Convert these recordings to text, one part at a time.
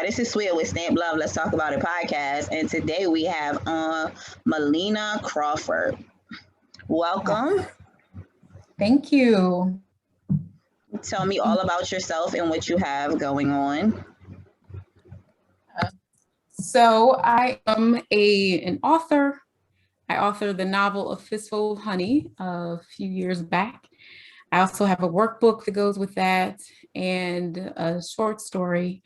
This is Sweet with Stamp Love. Let's talk about it podcast. And today we have Melina Crawford. Welcome. Thank you. Tell me all about yourself and what you have going on. So I am an author. I authored the novel A Fistful of Honey a few years back. I also have a workbook that goes with that and a short story.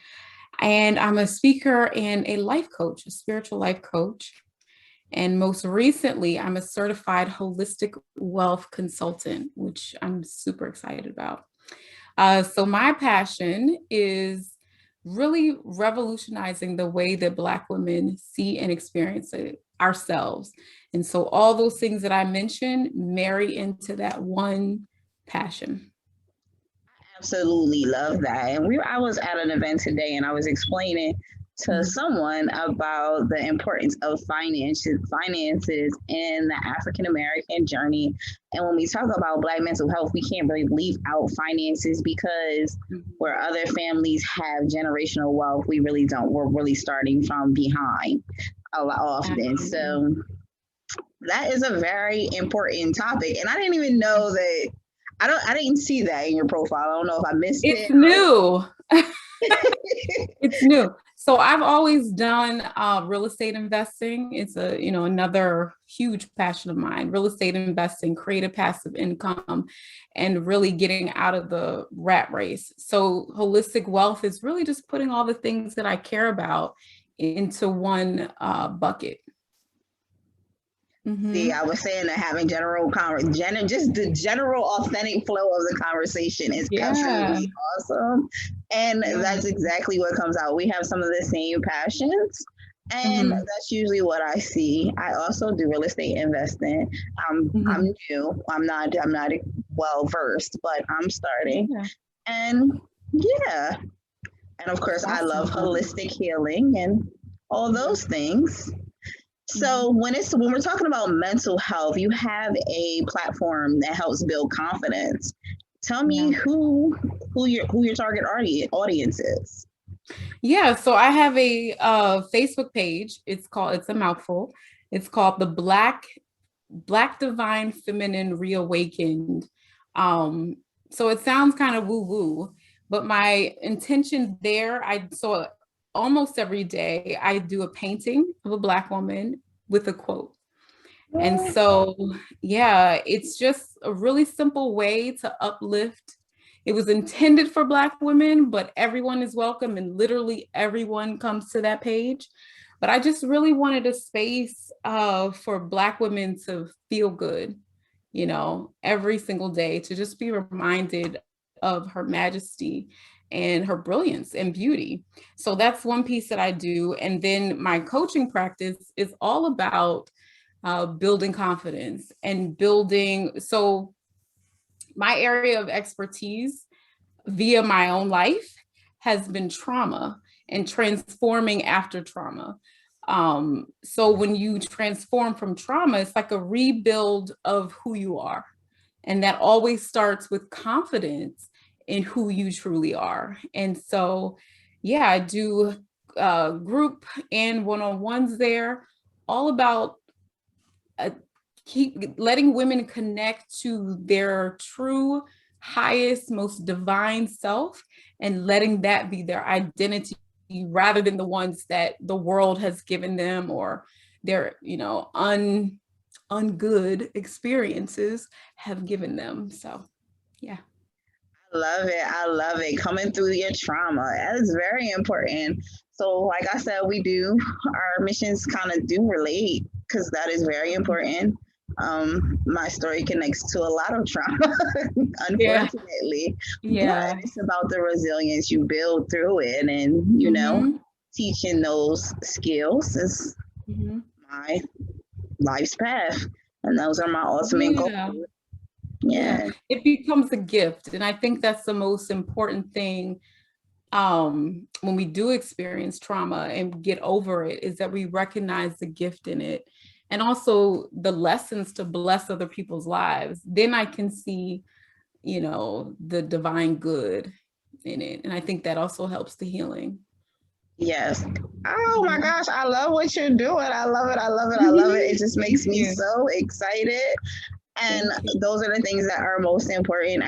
And I'm a speaker and a life coach, a spiritual life coach. And most recently, I'm a certified holistic wealth consultant, which I'm super excited about. So my passion is really revolutionizing the way that Black women see and experience it ourselves. And so all those things that I mentioned marry into that one passion. Absolutely love that. And I was at an event today and I was explaining to someone about the importance of finances in the African American journey. And when we talk about Black mental health, we can't really leave out finances because where other families have generational wealth, we really don't. We're really starting from behind a lot often. So that is a very important topic. And I didn't even know that. I didn't see that in your profile. I don't know if I missed it. It's new. It's new. So I've always done real estate investing. It's another huge passion of mine. Real estate investing, creative passive income, and really getting out of the rat race. So holistic wealth is really just putting all the things that I care about into one bucket. See, I was saying that having just the general authentic flow of the conversation is absolutely awesome. And that's exactly what comes out. We have some of the same passions. And that's usually what I see. I also do real estate investing. I'm new. I'm not well versed, but I'm starting. And yeah. And of course I love holistic healing and all those things. So when we're talking about mental health, you have a platform that helps build confidence. Tell me who your target audience is. Yeah, so I have a Facebook page. It's a mouthful. It's called the Black Divine Feminine Reawakened. So it sounds kind of woo-woo, but my intention there, almost every day I do a painting of a Black woman with a quote. And so, it's just a really simple way to uplift. It was intended for Black women, but everyone is welcome and literally everyone comes to that page. But I just really wanted a space for Black women to feel good, every single day, to just be reminded of her majesty and her brilliance and beauty. So that's one piece that I do. And then my coaching practice is all about building confidence and building. So my area of expertise via my own life has been trauma and transforming after trauma. So when you transform from trauma, it's like a rebuild of who you are. And that always starts with confidence in who you truly are. And so, I do group and one-on-ones there, all about keep letting women connect to their true, highest, most divine self and letting that be their identity rather than the ones that the world has given them or their, ungood experiences have given them. So, yeah. I love it. Coming through your trauma. That is very important. So, like I said, our missions kind of do relate because that is very important. My story connects to a lot of trauma, unfortunately. But it's about the resilience you build through it. And, teaching those skills is my life's path. And those are my ultimate goals. Yeah, it becomes a gift. And I think that's the most important thing when we do experience trauma and get over it, is that we recognize the gift in it and also the lessons to bless other people's lives. Then I can see, the divine good in it. And I think that also helps the healing. Yes. Oh my gosh, I love what you're doing. I love it. I love it. I love it. It just makes me so excited. And those are the things that are most important.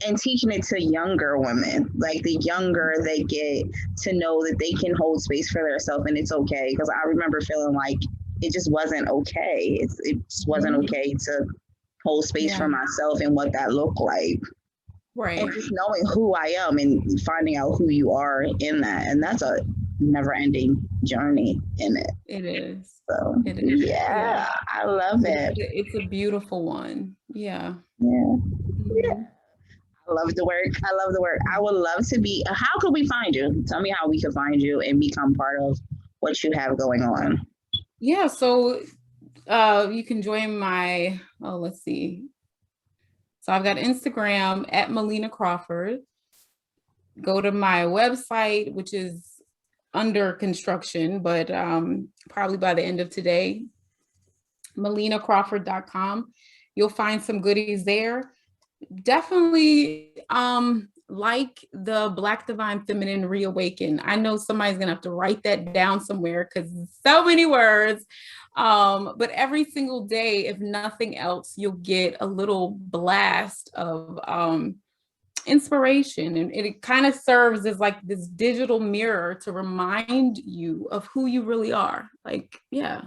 And teaching it to younger women, like the younger they get to know that they can hold space for themselves and it's okay. Because I remember feeling like it just wasn't okay. It just wasn't okay to hold space for myself and what that looked like. Right. And just knowing who I am and finding out who you are in that. And that's a never ending journey in it. It is. So, it is. Yeah, I love it. It's a beautiful one. Yeah. Yeah. I love the work. I love the work. I would love to be. How could we find you? Tell me how we can find you and become part of what you have going on. Yeah. So you can join my, let's see. So I've got Instagram at Melina Crawford. Go to my website, which is under construction, but probably by the end of today, melinacrawford.com. You'll find some goodies there. Definitely like the Black Divine Feminine Reawaken. I know somebody's gonna have to write that down somewhere because so many words. But every single day, if nothing else, you'll get a little blast of inspiration, and it kind of serves as like this digital mirror to remind you of who you really are. Like, yeah,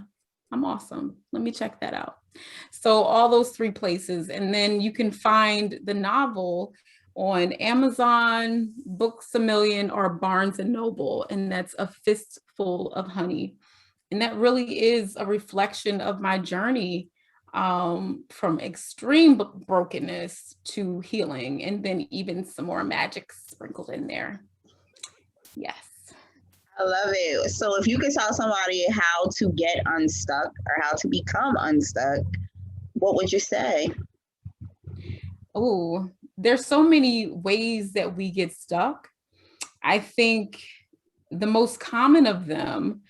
I'm awesome. Let me check that out. So all those three places. And then you can find the novel on Amazon, Books A Million, or Barnes and Noble. And that's A Fistful of Honey. And that really is a reflection of my journey from extreme brokenness to healing, and then even some more magic sprinkled in there. Yes. I love it. So if you could tell somebody how to get unstuck or how to become unstuck, what would you say? Oh, there's so many ways that we get stuck. I think the most common of them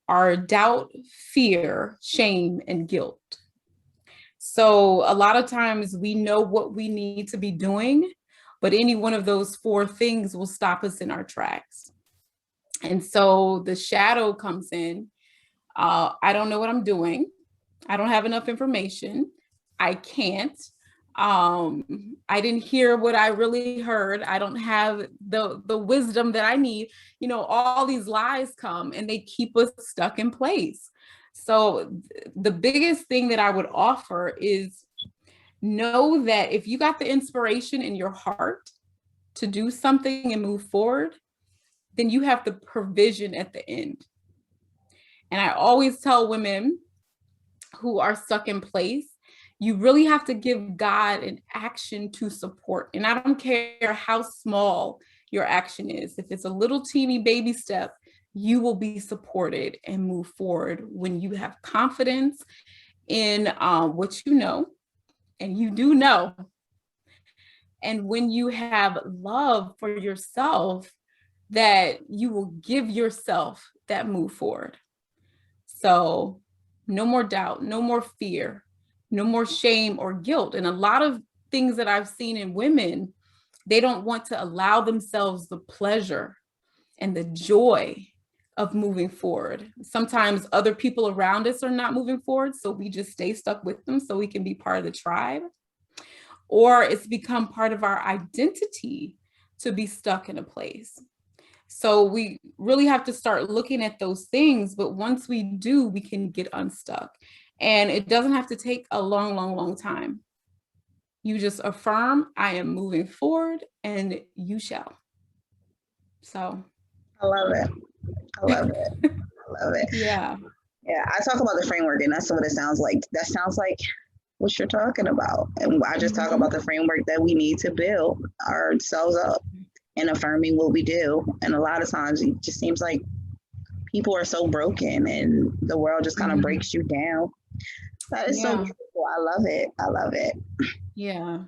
are doubt, fear, shame, and guilt. So a lot of times we know what we need to be doing, but any one of those four things will stop us in our tracks. And so the shadow comes in. I don't know what I'm doing. I don't have enough information. I can't. I didn't hear what I really heard. I don't have the wisdom that I need. You know, all these lies come and they keep us stuck in place. So the biggest thing that I would offer is know that if you got the inspiration in your heart to do something and move forward, then you have the provision at the end. And I always tell women who are stuck in place, you really have to give God an action to support. And I don't care how small your action is. If it's a little teeny baby step, you will be supported and move forward when you have confidence in what you know, and you do know. And when you have love for yourself, that you will give yourself that move forward. So no more doubt, no more fear, no more shame or guilt. And a lot of things that I've seen in women, they don't want to allow themselves the pleasure and the joy of moving forward. Sometimes other people around us are not moving forward, so we just stay stuck with them so we can be part of the tribe. Or it's become part of our identity to be stuck in a place. So we really have to start looking at those things. But once we do, we can get unstuck. And it doesn't have to take a long, long, long time. You just affirm, I am moving forward, and you shall. So I love it. I love it. I love it. Yeah. Yeah. I talk about the framework, and that's what it sounds like. That sounds like what you're talking about. And I just talk about the framework that we need to build ourselves up and affirming what we do. And a lot of times it just seems like people are so broken and the world just kind of breaks you down. That is so beautiful. I love it. I love it. Yeah.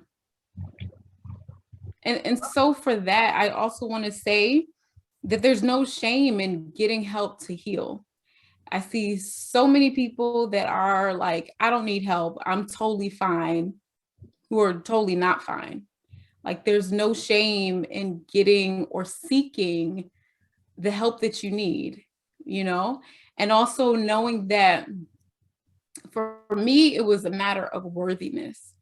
And so for that, I also want to say that there's no shame in getting help to heal. I see so many people that are like, I don't need help, I'm totally fine, who are totally not fine. Like there's no shame in getting or seeking the help that you need, and also knowing that for me, it was a matter of worthiness.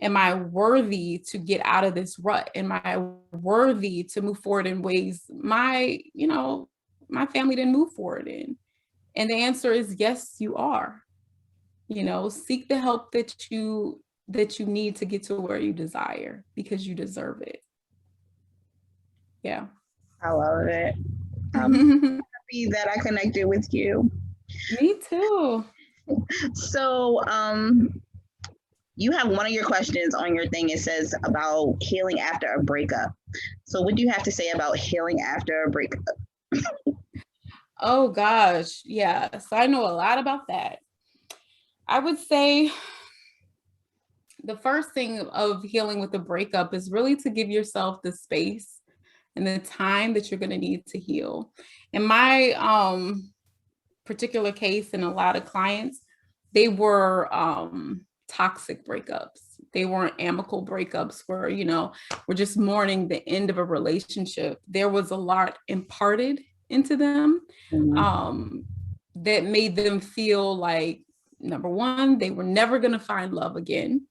Am I worthy to get out of this rut? Am I worthy to move forward in ways my family didn't move forward in? And the answer is yes, you are. Seek the help that you need to get to where you desire, because you deserve it. Yeah. I love it. I'm happy that I connected with you. Me too. So, you have one of your questions on your thing. It says about healing after a breakup. So, what do you have to say about healing after a breakup? Oh gosh, yeah. So I know a lot about that. I would say the first thing of healing with a breakup is really to give yourself the space and the time that you're going to need to heal. In my particular case, and a lot of clients, they were toxic breakups. They weren't amicable breakups where, we're just mourning the end of a relationship. There was a lot imparted into them that made them feel like, number one, they were never going to find love again,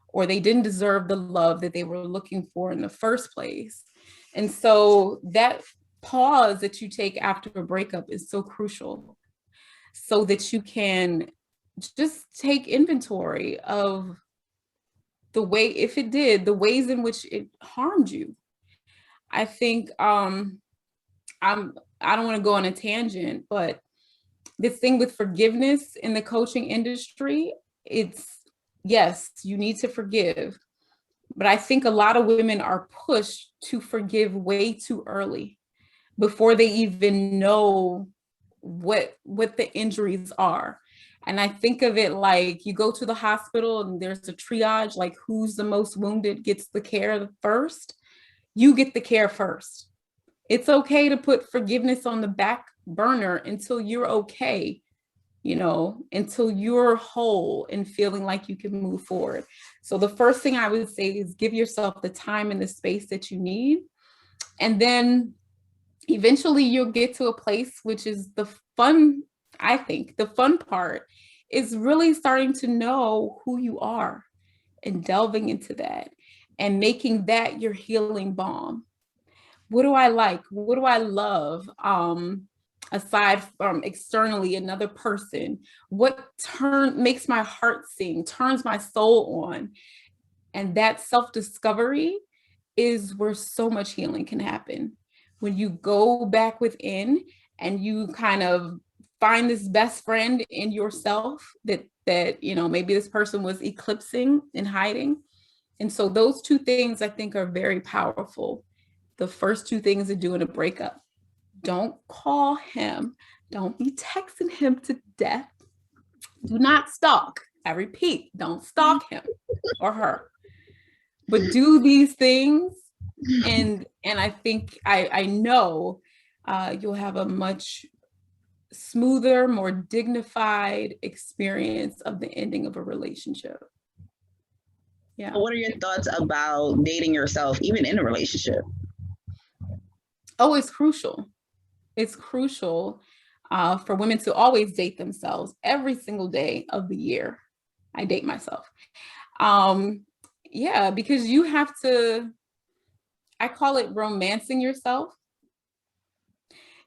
or they didn't deserve the love that they were looking for in the first place. And so that pause that you take after a breakup is so crucial, so that you can just take inventory of the ways in which it harmed you. I think I don't want to go on a tangent, but this thing with forgiveness in the coaching industry, it's, yes, you need to forgive. But I think a lot of women are pushed to forgive way too early, before they even know what the injuries are. And I think of it like you go to the hospital and there's a triage, like who's the most wounded gets the care first. You get the care first. It's okay to put forgiveness on the back burner until you're okay, until you're whole and feeling like you can move forward. So the first thing I would say is give yourself the time and the space that you need. And then eventually you'll get to a place, which is the fun. I think the fun part is really starting to know who you are and delving into that and making that your healing balm. What do I like? What do I love? Aside from externally another person, what makes my heart sing, turns my soul on? And that self-discovery is where so much healing can happen. When you go back within and you kind of find this best friend in yourself that maybe this person was eclipsing and hiding. And so those two things I think are very powerful. The first two things to do in a breakup: don't call him, don't be texting him to death, do not stalk. I repeat, don't stalk him or her, but do these things. And I think I know you'll have a much smoother, more dignified experience of the ending of a relationship. Yeah. What are your thoughts about dating yourself, even in a relationship? Oh, it's crucial. It's crucial for women to always date themselves every single day of the year. I date myself. Yeah, because you have to, I call it romancing yourself.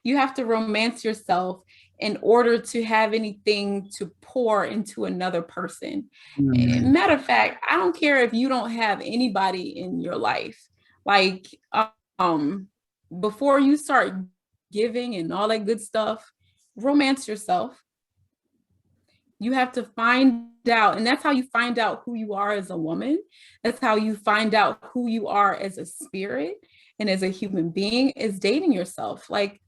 You have to romance yourself in order to have anything to pour into another person. Matter of fact, I don't care if you don't have anybody in your life. Like, before you start giving and all that good stuff, romance yourself. You have to find out, and that's how you find out who you are as a woman. That's how you find out who you are as a spirit and as a human being, is dating yourself. Like,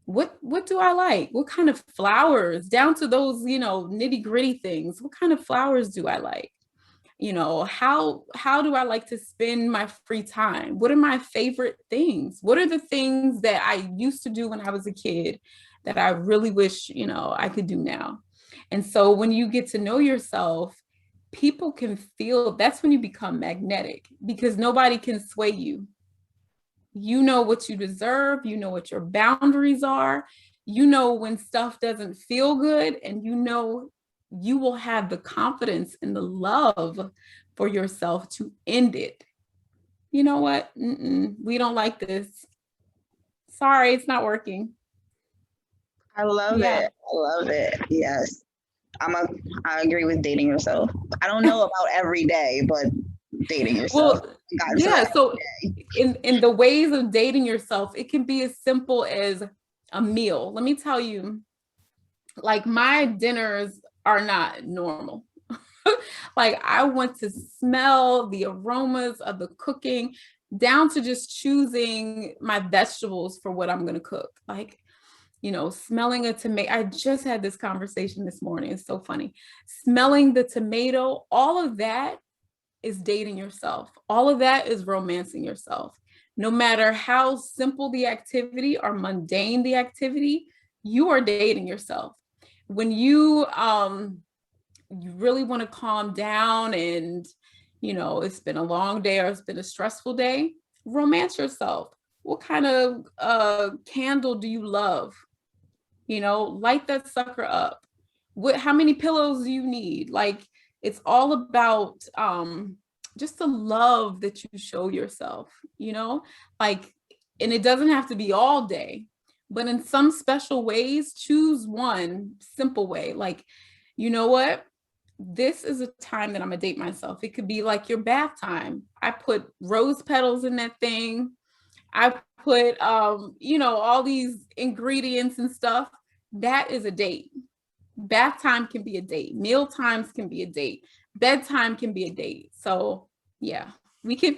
what do I like? What kind of flowers, down to those, nitty gritty things. What kind of flowers do I like? How do I like to spend my free time? What are my favorite things? What are the things that I used to do when I was a kid that I really wish, I could do now? And so when you get to know yourself, people can feel, that's when you become magnetic, because nobody can sway you. You know what you deserve. You know what your boundaries are. You know when stuff doesn't feel good, and you know you will have the confidence and the love for yourself to end it. You know what? We don't like this. Sorry, it's not working. I love Yeah. it. I love it. Yes. I agree with dating yourself. I don't know about every day, but dating yourself. Well, yeah. So in the ways of dating yourself, it can be as simple as a meal. Let me tell you, like my dinners are not normal. Like I want to smell the aromas of the cooking, down to just choosing my vegetables for what I'm going to cook. Like, you know, smelling a tomato. I just had this conversation this morning. It's so funny. Smelling the tomato, all of that is dating yourself. All of that is romancing yourself. No matter how simple the activity or mundane the activity, you are dating yourself. When you really want to calm down and, you know, it's been a long day or it's been a stressful day, romance yourself. What kind of candle do you love? You know, light that sucker up. How many pillows do you need? Like, it's all about just the love that you show yourself, you know, like, and it doesn't have to be all day, but in some special ways, choose one simple way. Like, you know what? This is a time that I'm gonna date myself. It could be like your bath time. I put rose petals in that thing. I put you know, all these ingredients and stuff. That is a date. Bath time can be a date. Meal times can be a date. Bedtime can be a date. So yeah, we can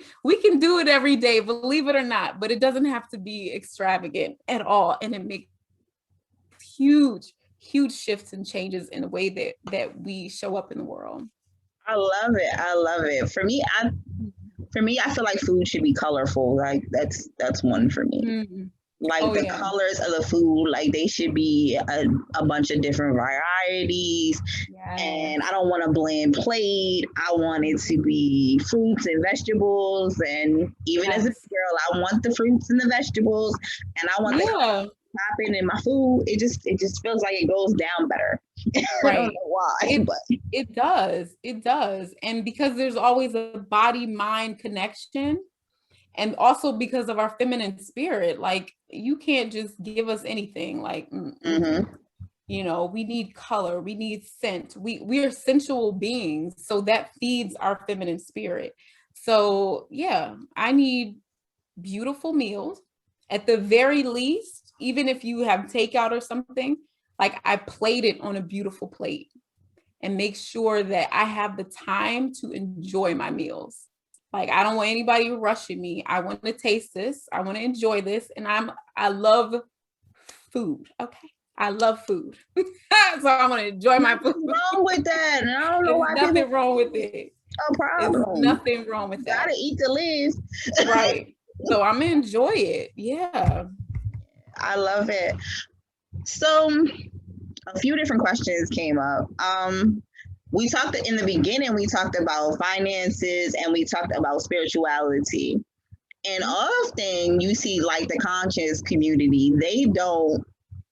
do it every day, believe it or not, but it doesn't have to be extravagant at all. And it makes huge shifts and changes in the way that we show up in the world. I love it. I love it. For me, I feel like food should be colorful. Like that's one for me. Mm-hmm. Like the colors of the food, like they should be a bunch of different varieties. Yes. And I don't want a bland plate. I want it to be fruits and vegetables. And even as a girl, I want the fruits and the vegetables, and I want the popping in my food. It just feels like it goes down better. Right. I don't know why, but it does. And because there's always a body mind connection, and also because of our feminine spirit, like you can't just give us anything. Like you know, we need color, we need scent, we are sensual beings, so that feeds our feminine spirit. So yeah, I need beautiful meals at the very least. Even if you have takeout or something, like I plate it on a beautiful plate and make sure that I have the time to enjoy my meals. Like I don't want anybody rushing me. I want to taste this. I want to enjoy this. And I love food. Okay. I love food. So I'm going to enjoy my food. What's wrong with that? And I don't know why There's nothing wrong with it. No problem. There's nothing wrong with that. Gotta eat to live. Right. So I'm going to enjoy it. Yeah. I love it. So a few different questions came up. We talked in the beginning, we talked about finances and we talked about spirituality. And often you see like the conscious community,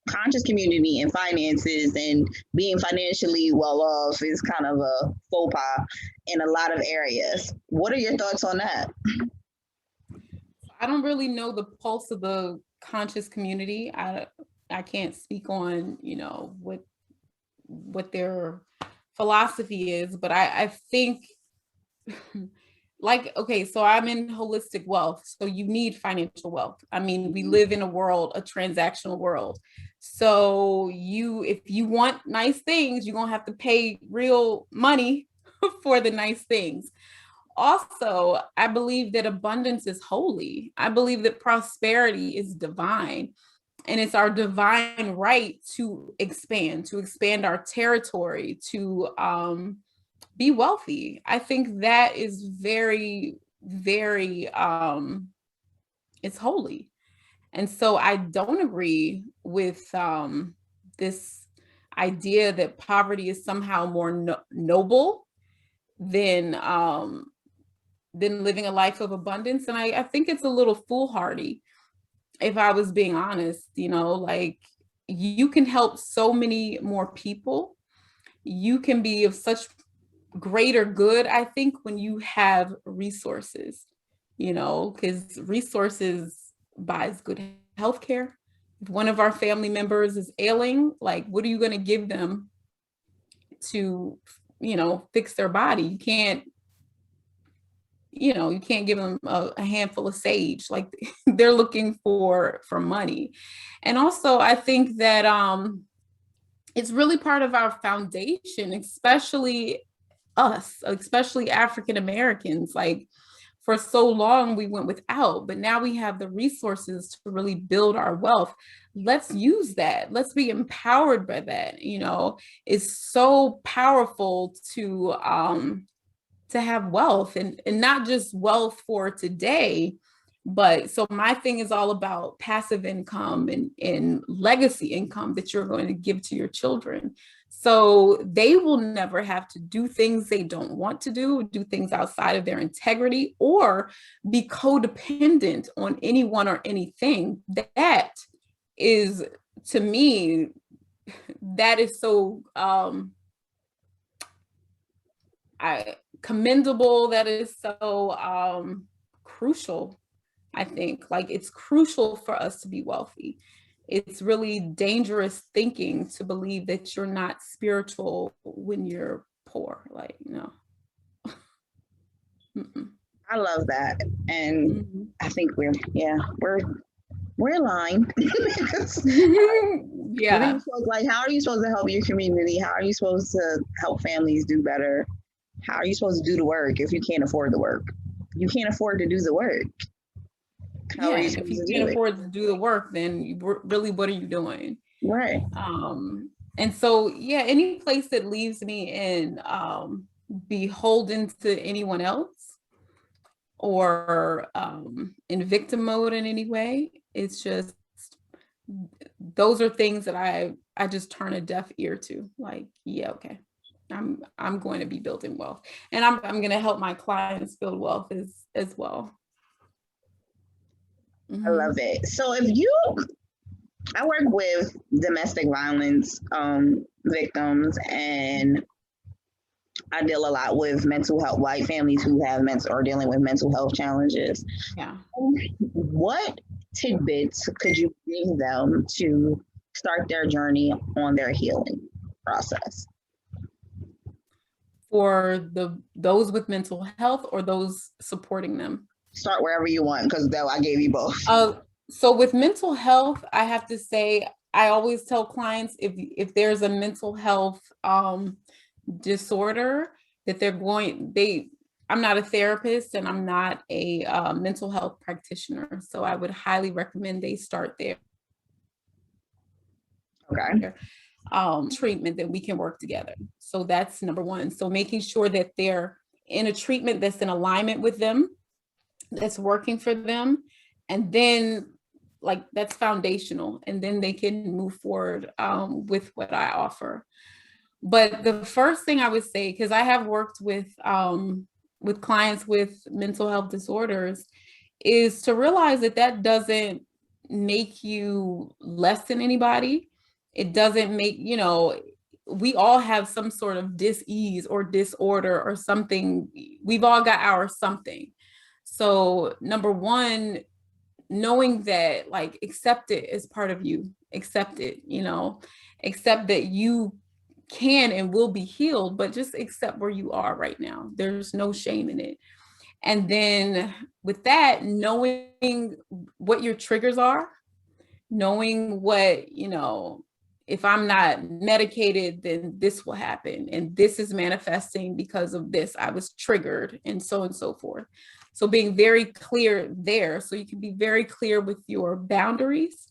conscious community and finances and being financially well off is kind of a faux pas in a lot of areas. What are your thoughts on that? I don't really know the pulse of the conscious community. I can't speak on, you know, what their philosophy is, but I think like, okay, so I'm in holistic wealth. So you need financial wealth. I mean, we live in a transactional world. So if you want nice things, you're going to have to pay real money for the nice things. Also, I believe that abundance is holy. I believe that prosperity is divine. And it's our divine right to expand our territory, to be wealthy. I think that is very, very, it's holy. And so I don't agree with this idea that poverty is somehow more noble than than living a life of abundance. And I think it's a little foolhardy, if I was being honest, you know, like you can help so many more people. You can be of such greater good, I think, when you have resources, you know, because resources buys good healthcare. If one of our family members is ailing, like, what are you going to give them to, you know, fix their body? You can't, you know, you can't give them a handful of sage. Like they're looking for money. And also I think that it's really part of our foundation, especially us, especially African Americans. Like for so long we went without, but now we have the resources to really build our wealth. Let's use that. Let's be empowered by that. You know, it's so powerful to have wealth, and not just wealth for today, but so my thing is all about passive income and legacy income that you're going to give to your children. So they will never have to do things they don't want to do things outside of their integrity, or be codependent on anyone or anything. That is, to me, that is so commendable. That is so crucial. I think like it's crucial for us to be wealthy. It's really dangerous thinking to believe that you're not spiritual when you're poor. Like, no. I love that. And I think we're aligned. Yeah. Like, how are you supposed to help your community? How are you supposed to help families do better? How are you supposed to do the work if you can't afford the work? You can't afford to do the work. How if you can't afford to do the work, then really, what are you doing? Right. And so, yeah, any place that leaves me in beholden to anyone else, or in victim mode in any way, it's just, those are things that I just turn a deaf ear to. Like, yeah, okay, I'm going to be building wealth, and I'm going to help my clients build wealth as well. I love it. So I work with domestic violence victims, and I deal a lot with mental health, white families who have or dealing with mental health challenges. Yeah. What tidbits could you give them to start their journey on their healing process? For those with mental health, or those supporting them? Start wherever you want, because I gave you both. So with mental health, I have to say, I always tell clients, if there's a mental health disorder that I'm not a therapist, and I'm not a mental health practitioner. So I would highly recommend they start there. Okay. Treatment that we can work together. So that's number one. So making sure that they're in a treatment that's in alignment with them, that's working for them. And then, like, that's foundational. And then they can move forward with what I offer. But the first thing I would say, because I have worked with clients with mental health disorders, is to realize that doesn't make you less than anybody. It doesn't make, we all have some sort of dis-ease or disorder or something. We've all got our something. So number one, knowing that, like, accept it as part of you, accept it, accept that you can and will be healed, but just accept where you are right now. There's no shame in it. And then with that, knowing what your triggers are, knowing what, if I'm not medicated, then this will happen. And this is manifesting because of this. I was triggered, and so forth. So being very clear there, so you can be very clear with your boundaries,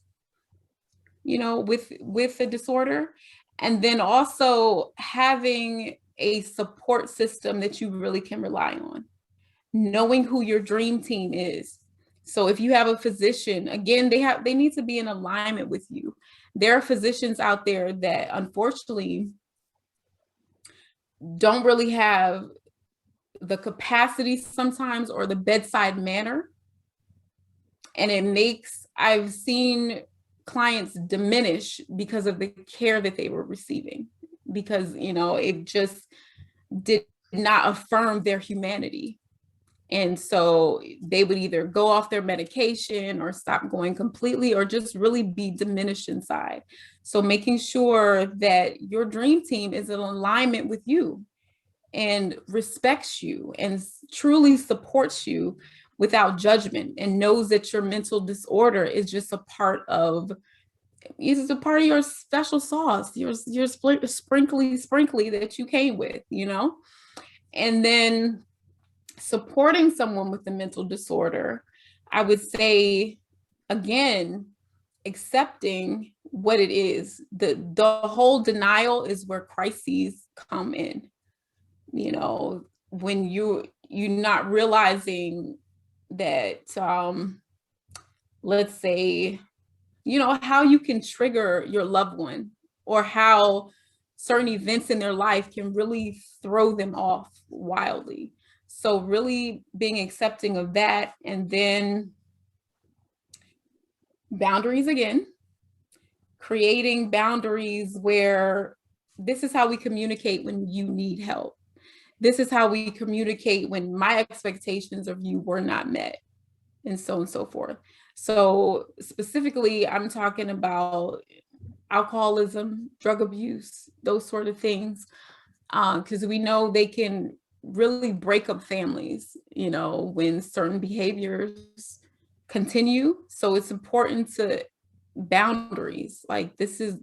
with the disorder. And then also having a support system that you really can rely on, knowing who your dream team is. So if you have a physician, again, they need to be in alignment with you. There are physicians out there that unfortunately don't really have the capacity sometimes, or the bedside manner. And I've seen clients diminish because of the care that they were receiving, because, it just did not affirm their humanity. And so they would either go off their medication or stop going completely, or just really be diminished inside. So making sure that your dream team is in alignment with you and respects you and truly supports you without judgment, and knows that your mental disorder is just a part of your special sauce, your sprinkly that you came with, And then supporting someone with a mental disorder, I would say, again, accepting what it is. The whole denial is where crises come in. When you're not realizing that, let's say, how you can trigger your loved one, or how certain events in their life can really throw them off wildly. So really being accepting of that. And then boundaries again, creating boundaries where this is how we communicate when you need help. This is how we communicate when my expectations of you were not met, and so on and so forth. So specifically, I'm talking about alcoholism, drug abuse, those sort of things, because we know they can really break up families, when certain behaviors continue. So it's important to boundaries, like this is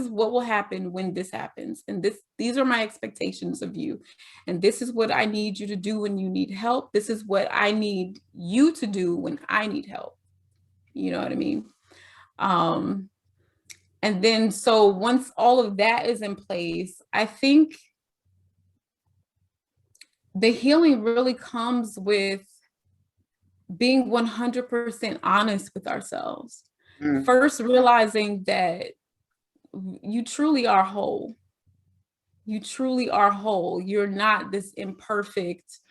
what will happen when this happens, and these are my expectations of you, and this is what I need you to do when you need help. This is what I need you to do when I need help. You know what I mean? And then, so once all of that is in place, I think the healing really comes with being 100% honest with ourselves. First, realizing that you truly are whole. You truly are whole. You're not this imperfect,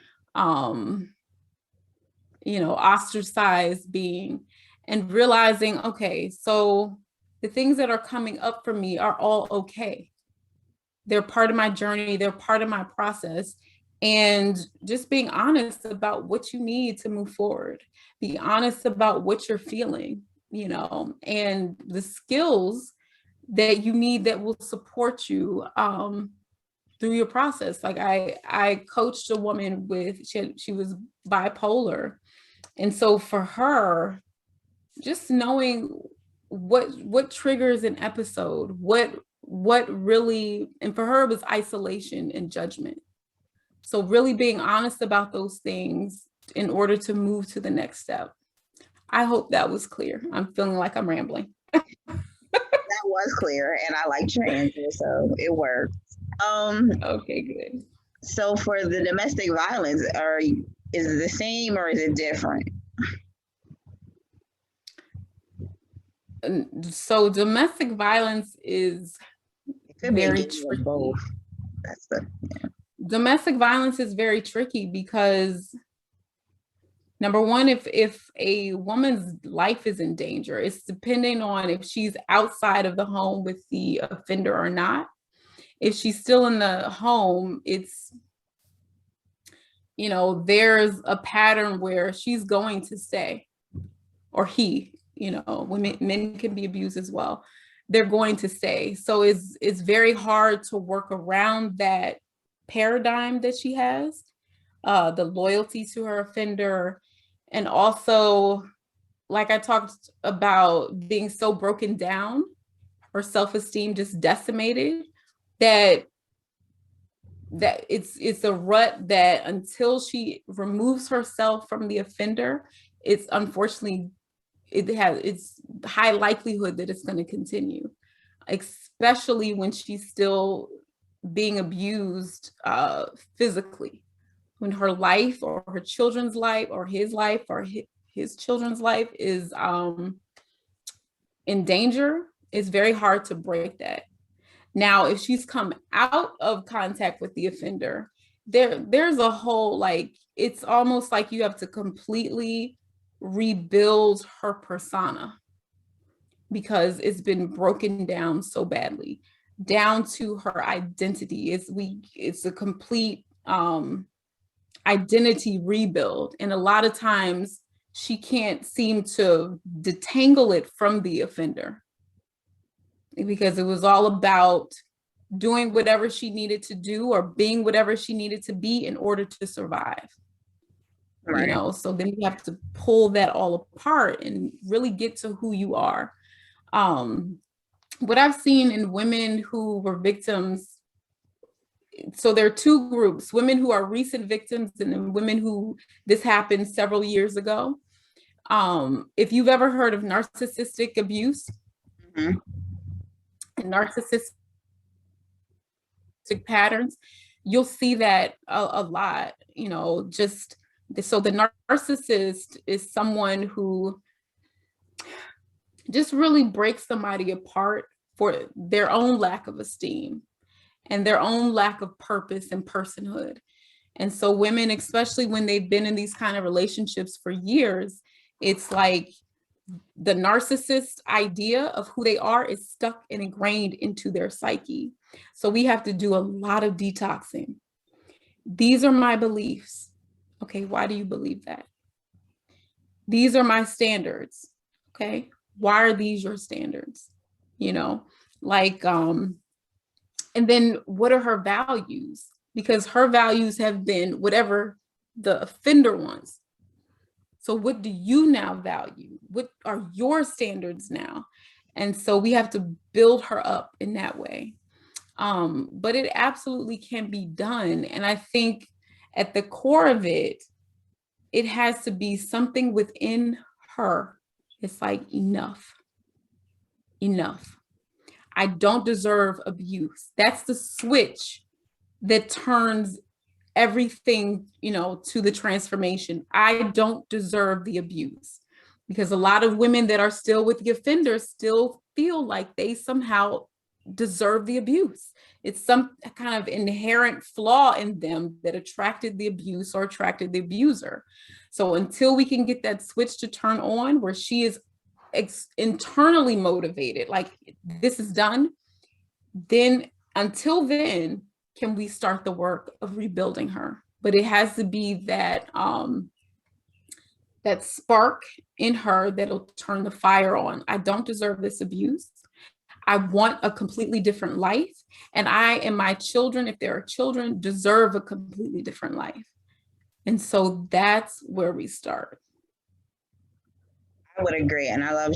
ostracized being. And realizing, okay, so the things that are coming up for me are all okay. They're part of my journey. They're part of my process. And just being honest about what you need to move forward. Be honest about what you're feeling, and the skills that you need that will support you through your process. Like I coached a woman she was bipolar. And so for her, just knowing what triggers an episode, what really, and for her it was isolation and judgment. So really being honest about those things in order to move to the next step. I hope that was clear. I'm feeling like I'm rambling. That was clear, and I liked your answer, so it worked. Okay, good. So for the domestic violence, is it the same or is it different? So domestic violence is very tricky. Both. Domestic violence is very tricky because, number one, if a woman's life is in danger, it's depending on if she's outside of the home with the offender or not. If she's still in the home, it's, there's a pattern where she's going to stay, or he, women, men can be abused as well. They're going to stay. So it's very hard to work around that paradigm that she has, the loyalty to her offender. And also, like I talked about, being so broken down, her self-esteem just decimated, that it's a rut that until she removes herself from the offender, it's unfortunately, it's high likelihood that it's going to continue, especially when she's still being abused physically, when her life or her children's life or his children's life is in danger. It's very hard to break that. Now, if she's come out of contact with the offender there's a whole, like, it's almost like you have to completely rebuild her persona because it's been broken down so badly, down to her identity. It's a complete identity rebuild. And a lot of times she can't seem to detangle it from the offender because it was all about doing whatever she needed to do or being whatever she needed to be in order to survive. Right. You know, so then you have to pull that all apart and really get to who you are. What I've seen in women who were victims, so there are two groups: women who are recent victims and then women who this happened several years ago. If you've ever heard of narcissistic abuse, mm-hmm. and narcissistic patterns, you'll see that a lot, you know, just so the narcissist is someone who just really breaks somebody apart for their own lack of esteem and their own lack of purpose and personhood. And so women, especially when they've been in these kind of relationships for years, it's like the narcissist idea of who they are is stuck and ingrained into their psyche. So we have to do a lot of detoxing. These are my beliefs. Okay, why do you believe that? These are my standards. Okay, why are these your standards? You know, like, and then what are her values? Because her values have been whatever the offender wants. So what do you now value? What are your standards now? And so we have to build her up in that way. But it absolutely can be done. And I think at the core of it, it has to be something within her. It's like, enough. I don't deserve abuse. That's the switch that turns everything, you know, to the transformation. I don't deserve the abuse, because a lot of women that are still with the offenders still feel like they somehow deserve the abuse. It's some kind of inherent flaw in them that attracted the abuse or attracted the abuser. So until we can get that switch to turn on where she is internally motivated, like this is done, then until then, can we start the work of rebuilding her? But it has to be that that spark in her that'll turn the fire on. I don't deserve this abuse. I want a completely different life. And I and my children, if there are children, deserve a completely different life. And so that's where we start. I would agree. And I love